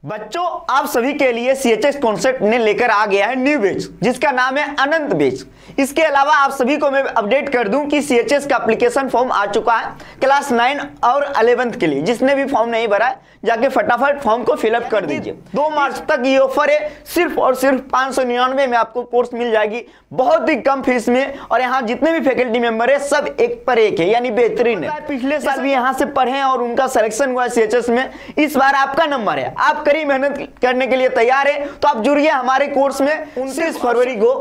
बच्चों, आप सभी के लिए सीएचएस कॉन्सेप्ट ने लेकर आ गया है न्यू बैच जिसका नाम है अनंत बैच। इसके अलावा आप सभी को मैं अपडेट कर दूं कि सीएचएस का एप्लीकेशन फॉर्म आ चुका है क्लास 9 और 11th के लिए। जिसने भी फॉर्म नहीं भरा है जाके फटाफट फॉर्म को फिलअप कर दीजिए। 2 मार्च तक ये ऑफर है, सिर्फ और सिर्फ 599 में आपको कोर्स मिल जाएगी, बहुत ही कम फीस में। और यहाँ जितने भी फैकल्टी मेंबर है सब एक पर एक है, यानी बेहतरीन है। पिछले साल भी यहाँ से पढ़े हैं और उनका सिलेक्शन हुआ है सीएचएस में। इस बार आपका नंबर है, आप कड़ी मेहनत करने के लिए तैयार है तो आप जुड़िए हमारे कोर्स में। 29 फरवरी को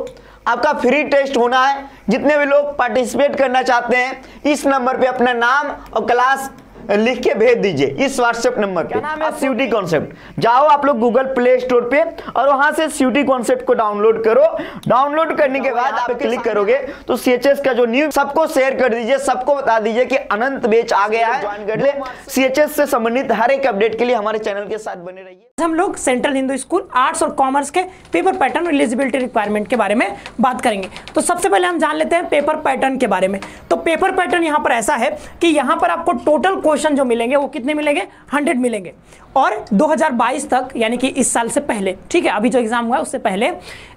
आपका फ्री टेस्ट होना है। जितने भी लोग पार्टिसिपेट करना चाहते हैं इस नंबर पे अपना नाम और क्लास लिख के भेज दीजिए इस व्हाट्सएप नंबर पे। नाम है सीयूटी कॉन्सेप्ट। जाओ आप लोग गूगल प्ले स्टोर पे और वहां से सीयूटी कॉन्सेप्ट को डाउनलोड करो। डाउनलोड करने के बाद आप क्लिक करोगे तो सीएचएस का जो न्यूज़ सबको शेयर कर दीजिए, सबको बता दीजिए कि अनंत बैच आ गया है। ज्वाइन कर ले। सीएचएस से संबंधित हर एक अपडेट के लिए हमारे चैनल के साथ बने रहिए। हम लोग सेंट्रल हिंदू स्कूल आर्ट्स और कॉमर्स के पेपर पैटर्न और एलिजिबिलिटी रिक्वायरमेंट के बारे में बात करेंगे। तो सबसे पहले हम जान लेते हैं पेपर पैटर्न के बारे में। तो पेपर पैटर्न यहाँ पर ऐसा है कि यहाँ पर आपको टोटल क्वेश्चन जो मिलेंगे वो कितने मिलेंगे, 100 मिलेंगे। और 2022 तक यानी कि इस साल से पहले, ठीक है, अभी जो एग्जाम हुआ है उससे पहले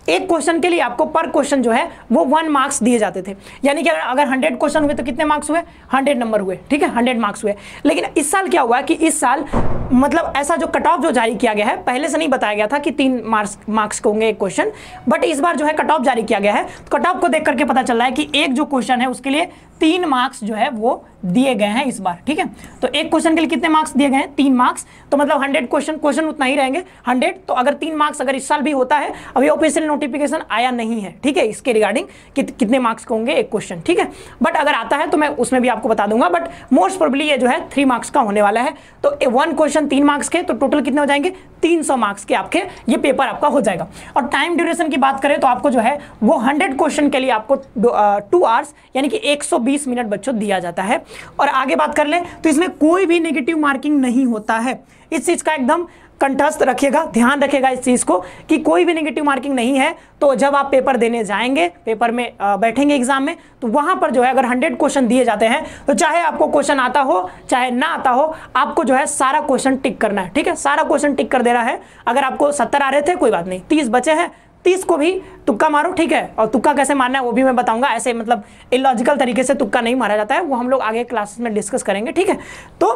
एक क्वेश्चन के लिए आपको पर क्वेश्चन जो है वो 1 मार्क्स दिए जाते थे। यानी कि अगर 100 क्वेश्चन हुए तो कितने मार्क्स हुए, 100 नंबर हुए, ठीक है, 100 मार्क्स हुए। लेकिन इस साल क्या हुआ कि इस साल मतलब ऐसा जो कट ऑफ जो जारी किया गया है, पहले से नहीं बताया गया था कि 3 मार्क्स के होंगे एक क्वेश्चन, बट इस बार जो है कट ऑफ जारी किया गया है। कट ऑफ को देख करके पता चल रहा है कि एक जो क्वेश्चन है उसके लिए 3 मार्क्स जो है वो दिए गए हैं इस बार, ठीक है। तो एक क्वेश्चन के लिए कितने मार्क्स दिए गए हैं, 3 मार्क्स। तो मतलब 100 क्वेश्चन उतना ही रहेंगे 100। तो अगर 3 मार्क्स अगर इस साल भी होता है, अभी ऑफिशियल नोटिफिकेशन आया नहीं है, ठीक है, इसके रिगार्डिंग कितने मार्क्स के होंगे एक क्वेश्चन, ठीक है। बट अगर आता है तो मैं उसमें भी आपको बता दूंगा। बट मोस्ट प्रोबेबली ये जो है 3 मार्क्स का होने वाला है। तो 1 क्वेश्चन 3 मार्क्स के, तो टोटल कितने हो जाएंगे, 300 मार्क्स के आपके ये पेपर आपका हो जाएगा। और टाइम ड्यूरेशन की बात करें तो आपको जो है वो 100 क्वेश्चन के लिए आपको 2 आवर्स यानी कि 120 मिनट बच्चों दिया जाता है। और आगे बात कर ले तो इसमें कोई भी नेगेटिव मार्किंग नहीं होता है। इस चीज का एकदम कंठस्थ रखिएगा, ध्यान रखिएगा इस चीज को कि कोई भी नेगेटिव मार्किंग नहीं है। तो जब आप पेपर देने जाएंगे, पेपर में बैठेंगे एग्जाम में, तो वहां पर जो है अगर 100 क्वेश्चन दिए जाते हैं तो चाहे आपको क्वेश्चन आता हो चाहे ना आता हो, आपको जो है सारा क्वेश्चन टिक करना है, ठीक है। सारा क्वेश्चन टिक कर दे रहा है। अगर आपको 70 आ रहे थे कोई बात नहीं, 30 बचे हैं, 30 को भी तुक्का मारो, ठीक है। और तुक्का कैसे मारना है वो भी मैं बताऊंगा। ऐसे मतलब इलॉजिकल तरीके से तुक्का नहीं मारा जाता है, वो हम लोग आगे क्लासेस में डिस्कस करेंगे, ठीक है। तो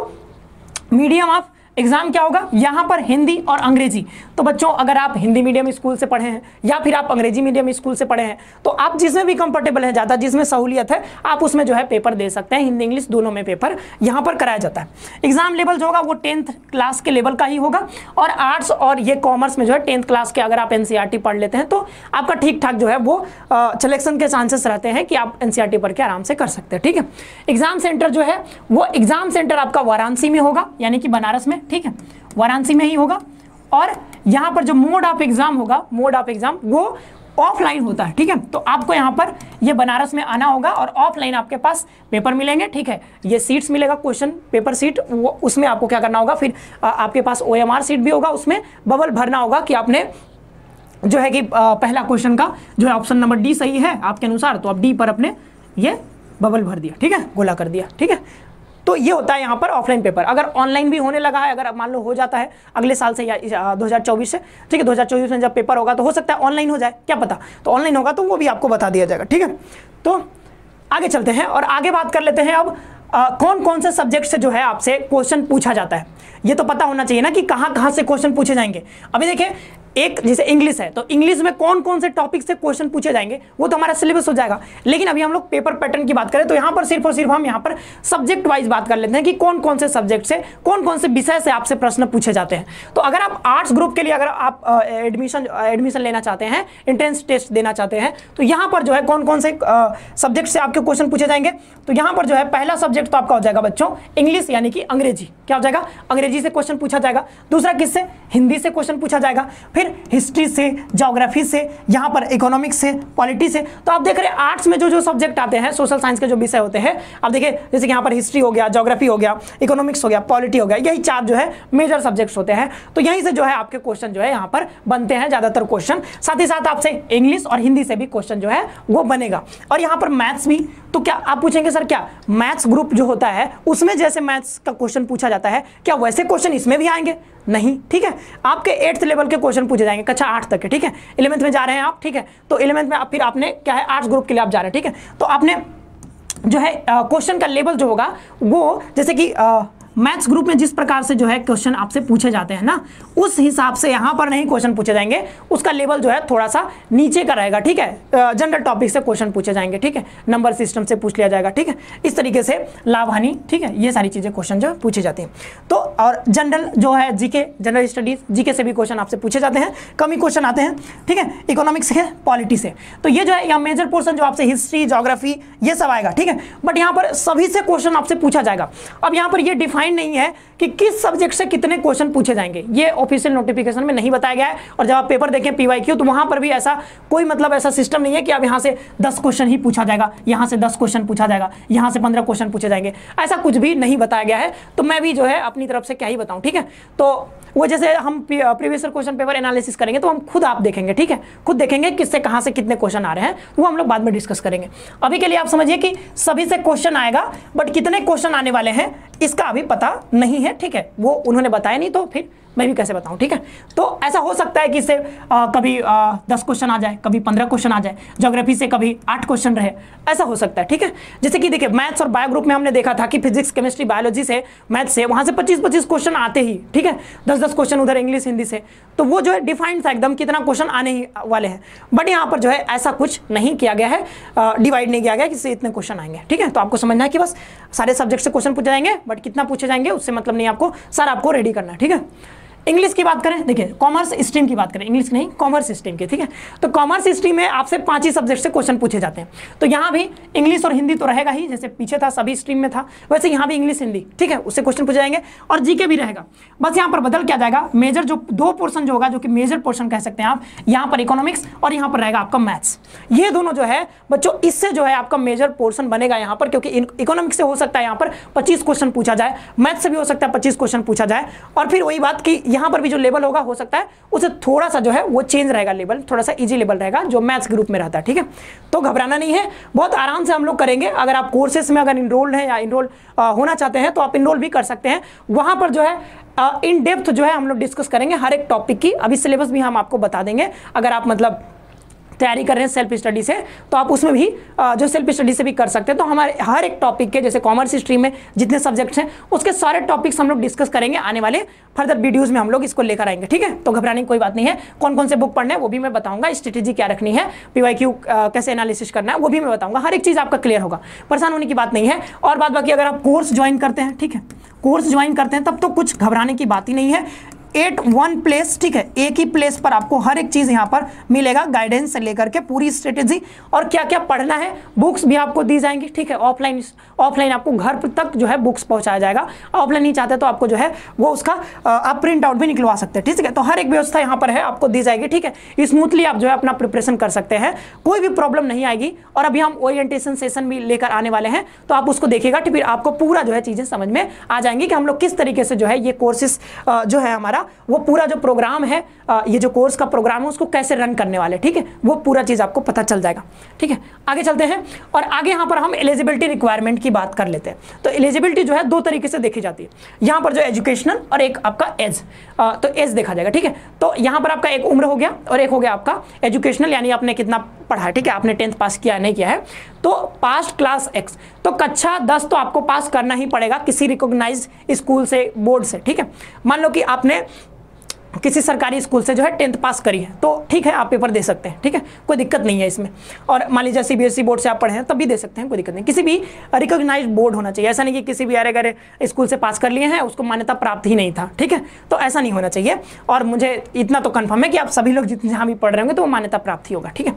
मीडियम ऑफ एग्जाम क्या होगा, यहाँ पर हिंदी और अंग्रेजी। तो बच्चों अगर आप हिंदी मीडियम स्कूल से पढ़े हैं या फिर आप अंग्रेजी मीडियम स्कूल से पढ़े हैं तो आप जिसमें भी कंफर्टेबल है, ज़्यादा जिसमें सहूलियत है, आप उसमें जो है पेपर दे सकते हैं। हिंदी इंग्लिश दोनों में पेपर यहाँ पर कराया जाता है। एग्जाम लेवल जो होगा वो 10th क्लास के लेवल का ही होगा। और आर्ट्स और ये कॉमर्स में जो है 10th क्लास के अगर आप NCERT पढ़ लेते हैं तो आपका ठीक ठाक जो है वो सिलेक्शन के चांसेस रहते हैं कि आप NCERT पढ़ के आराम से कर सकते हैं, ठीक है। एग्जाम सेंटर जो है वो एग्जाम सेंटर आपका वाराणसी में होगा, यानी कि बनारस में, ठीक है, वाराणसी में ही होगा। और यहाँ पर जो मोड ऑफ एग्जाम होगा, मोड ऑफ एग्जाम वो ऑफलाइन होता है, ठीक है। तो आपको यहाँ पर ये बनारस में आना होगा और ऑफलाइन आपके पास पेपर मिलेंगे, ठीक है। ये सीट्स मिलेगा, क्वेश्चन पेपर सीट, वो उसमें आपको क्या करना होगा, फिर आपके पास OMR सीट भी होगा, उसमें बबल भरना होगा कि आपने जो है कि पहला क्वेश्चन का जो है ऑप्शन नंबर D सही है आपके अनुसार, तो आप D पर अपने ये बबल भर दिया, ठीक है, गोला कर दिया, ठीक है। तो ये होता है यहाँ पर ऑफलाइन पेपर। अगर ऑनलाइन भी होने लगा है, अगर मान लो हो जाता है अगले साल से या 2024 से, ठीक है, 2024 में जब पेपर होगा तो हो सकता है ऑनलाइन हो जाए, क्या पता। तो ऑनलाइन होगा तो वो भी आपको बता दिया जाएगा, ठीक है। तो आगे चलते हैं और आगे बात कर लेते हैं अब कौन कौन से सब्जेक्ट से जो है आपसे क्वेश्चन पूछा जाता है। ये तो पता होना चाहिए ना कि कहाँ कहाँ से क्वेश्चन पूछे जाएंगे। अभी देखिए, एक जैसे इंग्लिश है तो इंग्लिश में कौन कौन से टॉपिक से क्वेश्चन पूछे जाएंगे वो तो हमारा सिलेबस हो जाएगा। लेकिन अभी हम लोग पेपर पैटर्न की बात करें तो यहाँ पर सिर्फ और सिर्फ हम यहाँ पर सब्जेक्ट वाइज बात कर लेते हैं कि कौन कौन से सब्जेक्ट से, कौन कौन से विषय से आपसे प्रश्न पूछे जाते हैं। तो अगर आप आर्ट्स ग्रुप के लिए अगर आप एडमिशन लेना चाहते हैं, एंट्रेंस टेस्ट देना चाहते हैं, तो यहाँ पर जो है कौन कौन से सब्जेक्ट से आपके क्वेश्चन पूछे जाएंगे। तो यहाँ पर जो है पहला सब्जेक्ट तो आपका हो जाएगा बच्चों इंग्लिश, यानी कि अंग्रेजी। क्या हो जाएगा, अंग्रेजी से क्वेश्चन पूछा जाएगा। दूसरा किससे, हिंदी से क्वेश्चन पूछा जाएगा। फिर हिस्ट्री से, ज्योग्राफी से, यहाँ पर इकोनॉमिक्स से, पॉलिटी से। तो आप देख रहे हैं आर्ट्स में जो जो सब्जेक्ट आते हैं, सोशल साइंस के जो विषय होते हैं, आप देखिए जैसे कि यहाँ पर हिस्ट्री हो गया, ज्योग्राफी हो गया, इकोनॉमिक्स हो गया, पॉलिटी हो गया, यही 4 जो है मेजर सब्जेक्ट्स होते हैं। तो यहीं से जो है आपके क्वेश्चन जो है यहाँ पर बनते हैं ज्यादातर क्वेश्चन। साथ ही साथ आपसे इंग्लिश और हिंदी से भी क्वेश्चन जो है वो बनेगा। और यहाँ पर मैथ्स भी। तो क्या आप पूछेंगे सर क्या मैथ्स ग्रुप जो होता है उसमें जैसे मैथ्स का क्वेश्चन पूछा जाता है क्या वैसे क्वेश्चन इसमें भी आएंगे? नहीं, ठीक है। आपके 8th लेवल के क्वेश्चन पूछे जाएंगे, कक्षा 8 तक के, ठीक है। 11th में जा रहे हैं आप, ठीक है, तो 11th में आप फिर आपने क्या है आर्ट्स ग्रुप के लिए आप जा रहे हैं, ठीक है। तो आपने जो है क्वेश्चन का लेवल जो होगा वो जैसे कि मैथ्स ग्रुप में जिस प्रकार से जो है क्वेश्चन आपसे पूछे जाते हैं ना, उस हिसाब से यहाँ पर नहीं क्वेश्चन पूछे जाएंगे, उसका लेवल जो है थोड़ा सा नीचे का रहेगा, ठीक है। जनरल टॉपिक से क्वेश्चन पूछे जाएंगे, ठीक है, नंबर सिस्टम से पूछ लिया जाएगा, ठीक है, इस तरीके से लाभ हानि, ठीक है, ये सारी चीजें क्वेश्चन जो पूछे जाते हैं। तो और जनरल जो है जीके, जनरल स्टडीज, जीके से भी क्वेश्चन आपसे पूछे जाते हैं, कम ही क्वेश्चन आते हैं, ठीक है, इकोनॉमिक्स से, पॉलिटी से। तो ये जो है यहाँ मेजर पोर्सन जो आपसे हिस्ट्री, ज्योग्राफी, ये सब आएगा, ठीक है। बट यहाँ पर सभी से क्वेश्चन आपसे पूछा जाएगा। अब यहाँ पर ये डिफाइन नहीं है कि किस सब्जेक्ट से कितने क्वेश्चन पूछे जाएंगे, ये ऑफिशियल नोटिफिकेशन में नहीं बताया गया है। और जब आप पेपर देखें पीवाईक्यू, तो वहां पर भी ऐसा कोई मतलब ऐसा सिस्टम नहीं है कि अब यहां से 10 क्वेश्चन ही पूछा जाएगा, यहां से 10 क्वेश्चन पूछा जाएगा, यहां से 15 क्वेश्चन पूछे जाएंगे, ऐसा कुछ भी नहीं बताया गया है। तो मैं भी जो है अपनी तरफ से क्या ही बताऊं, ठीक है। तो वो जैसे हम प्रीवियस क्वेश्चन पेपर एनालिसिस करेंगे तो हम खुद आप देखेंगे, ठीक है, खुद देखेंगे किससे कहां से कितने क्वेश्चन आ रहे हैं, वो हम लोग बाद में डिस्कस करेंगे। अभी के लिए आप समझिए कि सभी से क्वेश्चन आएगा, बट कितने क्वेश्चन आने वाले हैं इसका अभी पता नहीं है, ठीक है, वो उन्होंने बताया नहीं, तो फिर मैं भी कैसे बताऊं, ठीक है। तो ऐसा हो सकता है कि इससे कभी 10 क्वेश्चन आ जाए, कभी 15 क्वेश्चन आ जाए, ज्योग्राफी से कभी 8 क्वेश्चन रहे, ऐसा हो सकता है, ठीक है। जैसे कि देखिए मैथ्स और बायो ग्रुप में हमने देखा था कि फिजिक्स, केमिस्ट्री, बायोलॉजी से, मैथ्स से वहां से 25-25 क्वेश्चन आते ही, ठीक है, 10-10 क्वेश्चन उधर इंग्लिश, हिंदी से, तो वो जो है डिफाइंड था एकदम कितना क्वेश्चन आने ही वाले हैं। बट यहाँ पर जो है ऐसा कुछ नहीं किया गया है, डिवाइड नहीं किया गया कि इससे इतने क्वेश्चन आएंगे, ठीक है। तो आपको समझना है कि बस सारे सब्जेक्ट से क्वेश्चन पूछे जाएंगे, बट कितना पूछे जाएंगे उससे मतलब नहीं, आपको सारा आपको रेडी करना है, ठीक है। इंग्लिश की बात करें, देखिए कॉमर्स स्ट्रीम की बात करें, इंग्लिश नहीं कॉमर्स स्ट्रीम की, ठीक है। तो कॉमर्स स्ट्रीम में आपसे 5 ही सब्जेक्ट से क्वेश्चन पूछे जाते हैं। तो यहाँ भी इंग्लिश और हिंदी तो रहेगा ही, जैसे पीछे था सभी स्ट्रीम में था, वैसे यहाँ भी इंग्लिश, हिंदी, ठीक है, उससे क्वेश्चन पूछे जाएंगे। और जीके भी रहेगा, बस यहाँ पर बदल क्या जाएगा, मेजर जो 2 पोर्शन जो होगा, जो कि मेजर पोर्शन कह सकते हैं आप, यहाँ पर इकोनॉमिक्स और यहाँ पर रहेगा आपका मैथ्स। ये दोनों जो है बच्चों, इससे जो है आपका मेजर पोर्शन बनेगा यहाँ पर, क्योंकि इकोनॉमिक्स से हो सकता है यहाँ पर 25 क्वेश्चन पूछा जाए, मैथ्स से भी हो सकता है 25 क्वेश्चन पूछा जाए। और फिर वही बात कि यहाँ पर भी जो लेवल हो सकता है उसे थोड़ा सा जो है वो चेंज रहेगा, लेवल थोड़ा सा इजी लेवल रहेगा जो मैथ्स ग्रुप में रहता है, ठीक है। तो घबराना नहीं है, बहुत आराम से हम लोग करेंगे। अगर आप कोर्सेस में अगर इनरोल्ड हैं या इनरोल होना चाहते हैं तो आप इनरोल भी कर सकते हैं। वहां पर जो है इन डेप्थ जो है हम लोग डिस्कस करेंगे हर एक टॉपिक की। अभी सिलेबस भी हम आपको बता देंगे, अगर आप मतलब तैयारी कर रहे हैं सेल्फ स्टडी से, तो आप उसमें भी जो सेल्फ स्टडी से भी कर सकते हैं। तो हमारे हर एक टॉपिक के, जैसे कॉमर्स स्ट्रीम में जितने सब्जेक्ट्स हैं उसके सारे टॉपिक्स हम लोग डिस्कस करेंगे, आने वाले फर्दर वीडियोस में हम लोग इसको लेकर आएंगे, ठीक है। तो घबराने की कोई बात नहीं है। कौन कौन से बुक पढ़ना है वो भी मैं बताऊंगा, स्ट्रेटेजी क्या रखनी है, पीवाईक्यू कैसे एनालिसिस करना है वो भी मैं बताऊंगा, हर एक चीज़ आपका क्लियर होगा, परेशान होने की बात नहीं है। और बात बाकी अगर आप कोर्स ज्वाइन करते हैं, ठीक है, कोर्स ज्वाइन करते हैं तब तो कुछ घबराने की बात ही नहीं है। एट वन प्लेस, ठीक है, एक ही प्लेस पर आपको हर एक चीज यहां पर मिलेगा, गाइडेंस से लेकर के पूरी स्ट्रेटेजी और क्या क्या पढ़ना है, बुक्स भी आपको दी जाएंगी, ठीक है। ऑफलाइन आपको घर तक जो है बुक्स पहुंचाया जाएगा। ऑफलाइन नहीं चाहते तो आपको जो है वो उसका आप प्रिंट आउट भी निकलवा सकते हैं, ठीक है। तो हर एक व्यवस्था यहाँ पर है, आपको दी जाएगी, ठीक है। स्मूथली आप जो है अपना प्रिपरेशन कर सकते हैं, कोई भी प्रॉब्लम नहीं आएगी। और अभी हम ओरिएंटेशन सेशन भी लेकर आने वाले हैं, तो आप उसको देखिएगा, फिर आपको पूरा जो है चीजें समझ में आ जाएंगी कि हम लोग किस तरीके से जो है ये कोर्सेस जो है हमारा वो पूरा जो प्रोग्राम है, ये जो कोर्स का प्रोग्राम है उसको कैसे रन करने वाले, ठीक है, वो पूरा चीज आपको पता चल जाएगा, ठीक है। आगे चलते हैं और आगे यहाँ पर हम एलिजिबिलिटी रिक्वायरमेंट की बात कर लेते हैं। तो एलिजिबिलिटी जो है 2 तरीके से देखी जाती है, यहाँ पर जो एजुकेशनल और एक आपका एज, तो एज देखा जाएगा, ठीक है। तो यहाँ पर आपका एक उम्र हो गया और एक हो गया आपका एजुकेशनल, यानी आपने कितना पढ़ा है, ठीक है, आपने 10th पास किया नहीं किया है, तो पास्ट क्लास X, तो कक्षा 10 तो आपको पास करना ही पड़ेगा किसी रिकॉग्नाइज्ड स्कूल से, बोर्ड से, ठीक है। मान लो कि आपने किसी सरकारी स्कूल से जो है 10th पास करी है, तो ठीक है आप पेपर दे सकते हैं, ठीक है, कोई दिक्कत नहीं है इसमें। और मान लीजिए CBSE बोर्ड से आप पढ़े हैं तब भी दे सकते हैं, कोई दिक्कत नहीं। किसी भी रिकॉग्नाइज्ड बोर्ड होना चाहिए, ऐसा नहीं कि किसी भी अरे स्कूल से पास कर लिए हैं उसको मान्यता प्राप्त ही नहीं था, ठीक है, तो ऐसा नहीं होना चाहिए। और मुझे इतना तो कन्फर्म है कि आप सभी लोग जितने जहाँ भी पढ़ रहे होंगे तो वो मान्यता प्राप्त ही होगा, ठीक है।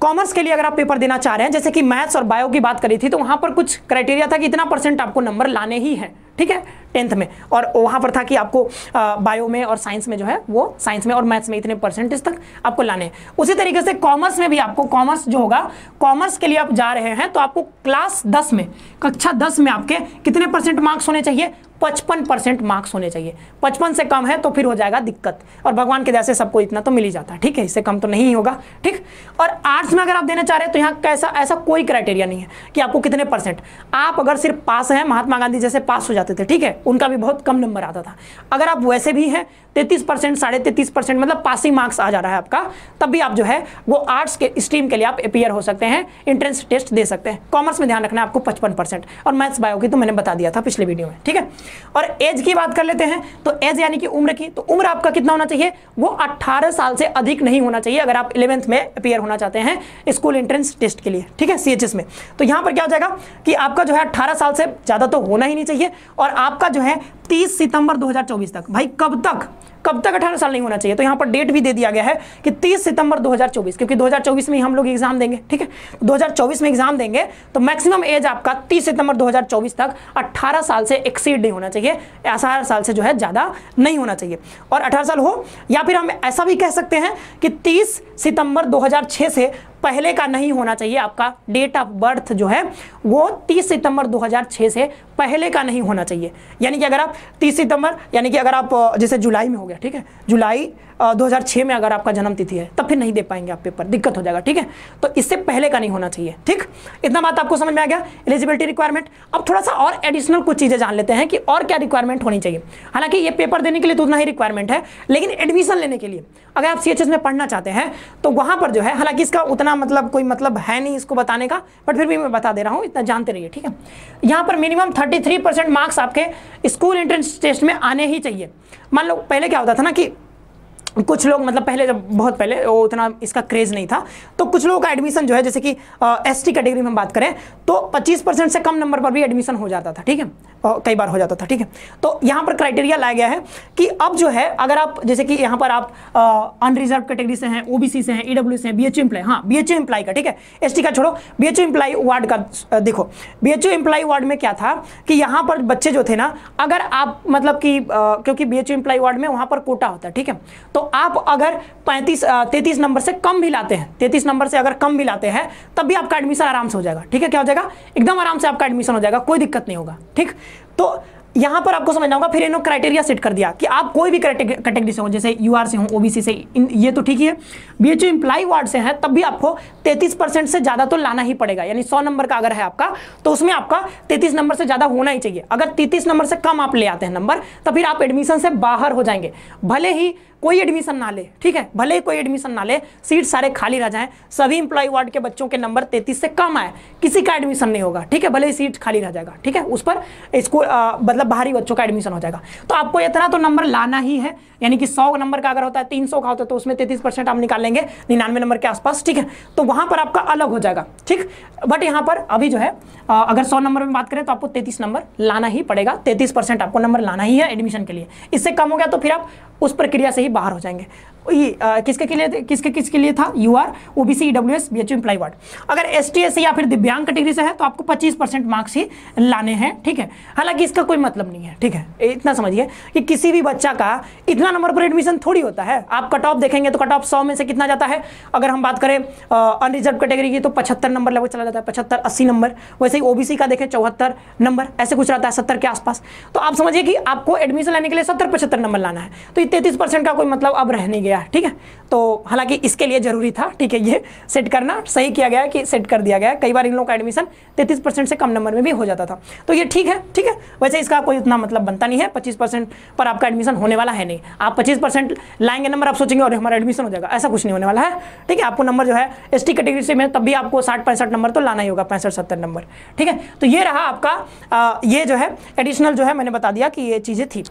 कॉमर्स के लिए अगर आप पेपर देना चाह रहे हैं, जैसे कि मैथ्स और बायो की बात करी थी, तो वहां पर कुछ क्राइटेरिया था कि इतना % आपको नंबर लाने ही है, ठीक है, 10th में। और वहां पर था कि आपको बायो में और साइंस में जो है वो साइंस में और मैथ्स में इतने % तक आपको लाने हैं। उसी तरीके से कॉमर्स में भी आपको, कॉमर्स जो होगा, कॉमर्स के लिए आप जा रहे हैं तो आपको क्लास 10 में, कक्षा 10 में आपके कितने % मार्क्स होने चाहिए, 55% मार्क्स होने चाहिए। 55 से कम है तो फिर हो जाएगा दिक्कत, और भगवान के दया से सबको इतना तो मिल ही जाता है, ठीक है, इससे कम तो नहीं होगा, ठीक। और आर्ट्स में अगर आप देना चाह रहे हैं तो यहाँ कैसा, ऐसा कोई क्राइटेरिया नहीं है कि आपको कितने %। आप अगर सिर्फ पास हैं, महात्मा गांधी जैसे पास हो जाते थे, ठीक है, उनका भी बहुत कम नंबर आता था। अगर आप वैसे भी हैं 33%, 33.5% मतलब पासिंग मार्क्स आ जा रहा है आपका, तब भी आप जो है वो आर्ट्स के स्ट्रीम के लिए आप अपीयर हो सकते हैं, एंट्रेंस टेस्ट दे सकते हैं। कॉमर्स में ध्यान रखना है आपको 55%, और मैथ्स बायो की तो मैंने बता दिया था पिछले वीडियो में, ठीक है। और एज की बात कर लेते हैं, तो एज यानी कि उम्र की, तो उम्र आपका कितना होना चाहिए, वो 18 साल से अधिक नहीं होना चाहिए अगर आप 11th में अपीयर होना चाहते हैं स्कूल एंट्रेंस टेस्ट के लिए, ठीक है, CHS में। तो यहाँ पर क्या हो जाएगा कि आपका जो है 18 साल से ज़्यादा तो होना ही नहीं चाहिए, और आपका जो है 30 सितंबर 2024 तक, भाई कब तक 18 साल नहीं होना चाहिए। तो यहाँ पर डेट भी दे दिया गया है कि 30 सितंबर 2024, क्योंकि 2024 में ही हम लोग एग्जाम देंगे, ठीक है। 2024 में एग्जाम देंगे तो मैक्सिमम एज आपका 30 सितंबर 2024 तक 18 साल से एक्सीड नहीं होना चाहिए, 18 साल से जो है ज़्यादा नहीं होना चाहिए। और 18 साल हो, या फिर हम ऐसा भी कह सकते हैं कि 30 सितंबर 2006 से पहले का नहीं होना चाहिए। आपका डेट ऑफ बर्थ जो है वो 30 सितंबर 2006 से पहले का नहीं होना चाहिए। यानी कि अगर आप 30 सितंबर, यानी कि अगर आप जैसे जुलाई में हो गया, ठीक है, जुलाई 2006 में अगर आपका जन्म तिथि है, तब फिर नहीं दे पाएंगे आप पेपर, दिक्कत हो जाएगा, ठीक है। तो इससे पहले का नहीं होना चाहिए, ठीक। इतना बात आपको समझ में आ गया एलिजिबिलिटी रिक्वायरमेंट। अब थोड़ा सा और एडिशनल कुछ चीज़ें जान लेते हैं कि और क्या रिक्वायरमेंट होनी चाहिए। हालांकि ये पेपर देने के लिए तो उतना ही रिक्वायरमेंट है, लेकिन एडमिशन लेने के लिए अगर आप CHS में पढ़ना चाहते हैं तो वहाँ पर जो है, हालांकि इसका उतना मतलब कोई मतलब है नहीं इसको बताने का, बट फिर भी मैं बता दे रहा हूँ, इतना जानते रहिए, ठीक है। यहाँ पर मिनिमम 33% मार्क्स आपके स्कूल एंट्रेंस टेस्ट में आने ही चाहिए। मान लो पहले क्या होता था ना कि कुछ लोग, मतलब पहले जब बहुत पहले वो उतना इसका क्रेज नहीं था, तो कुछ लोगों का एडमिशन जो है, जैसे कि ST कैटेगरी में हम बात करें तो 25% से कम नंबर पर भी एडमिशन हो जाता था, ठीक है, कई बार हो जाता था, ठीक है। तो यहाँ पर क्राइटेरिया लाया गया है कि अब जो है अगर आप, जैसे कि यहाँ पर आप अनरिजर्व कैटेगरी से हैं, OBC से हैं, EW से हैं, BHU एम्प्लॉय, हाँ BHU एम्प्लॉय का, ठीक है, ST का छोड़ो, BHU एम्प्लॉय वार्ड का देखो। BHU एम्प्लॉय वार्ड में क्या था कि यहाँ पर बच्चे जो थे ना, अगर आप मतलब कि क्योंकि BHU एम्प्लॉय वार्ड में वहाँ पर कोटा होता है, ठीक है, तो आप अगर 33 नंबर से कम भी लाते हैं, 33 नंबर से अगर कम भी लाते हैं, तब भी आपका एडमिशन आराम से हो जाएगा, ठीक है। क्या हो जाएगा, एकदम आराम से आपका एडमिशन हो जाएगा, कोई दिक्कत नहीं होगा, ठीक। तो यहाँ पर आपको समझना होगा, फिर इन्होंने क्राइटेरिया सेट कर दिया कि आप कोई भी कैटेगरी से हो, जैसे UR से हो, OBC से, ये तो ठीक ही है। BHU एम्प्लॉय वार्ड से है, तब भी आपको 33% से ज़्यादा तो लाना ही पड़ेगा। यानी 100 नंबर का अगर है आपका, तो उसमें आपका 33 नंबर से ज़्यादा होना ही चाहिए। अगर 33 नंबर से कम आप ले आते हैं नंबर, तो फिर आप एडमिशन से बाहर हो जाएंगे। भले ही कोई एडमिशन ना ले, ठीक है, भले ही कोई एडमिशन ना ले, सीट सारे खाली रह जाएं, सभी एम्प्लॉय वार्ड के बच्चों के नंबर 33 से कम आए, किसी का एडमिशन नहीं होगा, ठीक है, भले ही सीट खाली रह जाएगा, ठीक है, उस पर स्कूल मतलब बाहरी बच्चों का एडमिशन हो जाएगा। तो आपको इतना तो नंबर लाना ही है, यानी कि 100 नंबर का अगर होता है, 300 का होता है, तो उसमें 33% आप निकाल लेंगे 99 नंबर के आसपास, ठीक है, तो वहां पर आपका अलग हो जाएगा, ठीक। बट यहाँ पर अभी जो है अगर 100 नंबर में बात करें तो आपको 33 नंबर लाना ही पड़ेगा, 33% आपको नंबर लाना ही है एडमिशन के लिए। इससे कम हो गया तो फिर आप उस प्रक्रिया से ही बाहर हो जाएंगे। ये किसके लिए था, UR, OBC, EWS, BHU employ ward. अगर ST SC या फिर दिव्यांग कैटेगरी से है तो आपको 25% मार्क्स ही लाने हैं, ठीक है। हालांकि इसका कोई मतलब नहीं है, ठीक है, इतना समझिए कि किसी भी बच्चा का इतना नंबर पर एडमिशन थोड़ी होता है। आप कट ऑफ देखेंगे तो कट ऑफ 100 में से कितना जाता है, अगर हम बात करें अनरिजर्व कैटेगरी की तो 75 नंबर लगभग चला जाता है, 75-80 नंबर। वैसे ही OBC का देखें 74 नंबर, ऐसे कुछ रहता है, 70 के आसपास। तो आप समझिए कि आपको एडमिशन लेने के लिए 70-75 नंबर लाना है, तो ये 33% का कोई मतलब अब रह नहीं गया, ठीक है। तो हालांकि इसके लिए जरूरी था, ठीक है, ये सेट करना सही किया गया कि सेट कर दिया गया। कई बार इन लोगों का एडमिशन 33% से कम नंबर में भी हो जाता था, तो ये ठीक है, ठीक है। वैसे इसका कोई उतना मतलब बनता नहीं है, 25% पर आपका एडमिशन होने वाला है नहीं। आप 25% लाएंगे नंबर, आप सोचेंगे और हमारा एडमिशन हो जाएगा, ऐसा कुछ नहीं होने वाला है, ठीक है। आपको नंबर जो है ST कैटेगरी से में तब भी आपको 60-65 नंबर तो लाना ही होगा, 65-70 नंबर, ठीक है। तो ये रहा आपका ये जो है एडिशनल जो है मैंने बता दिया कि ये चीज़ें थी।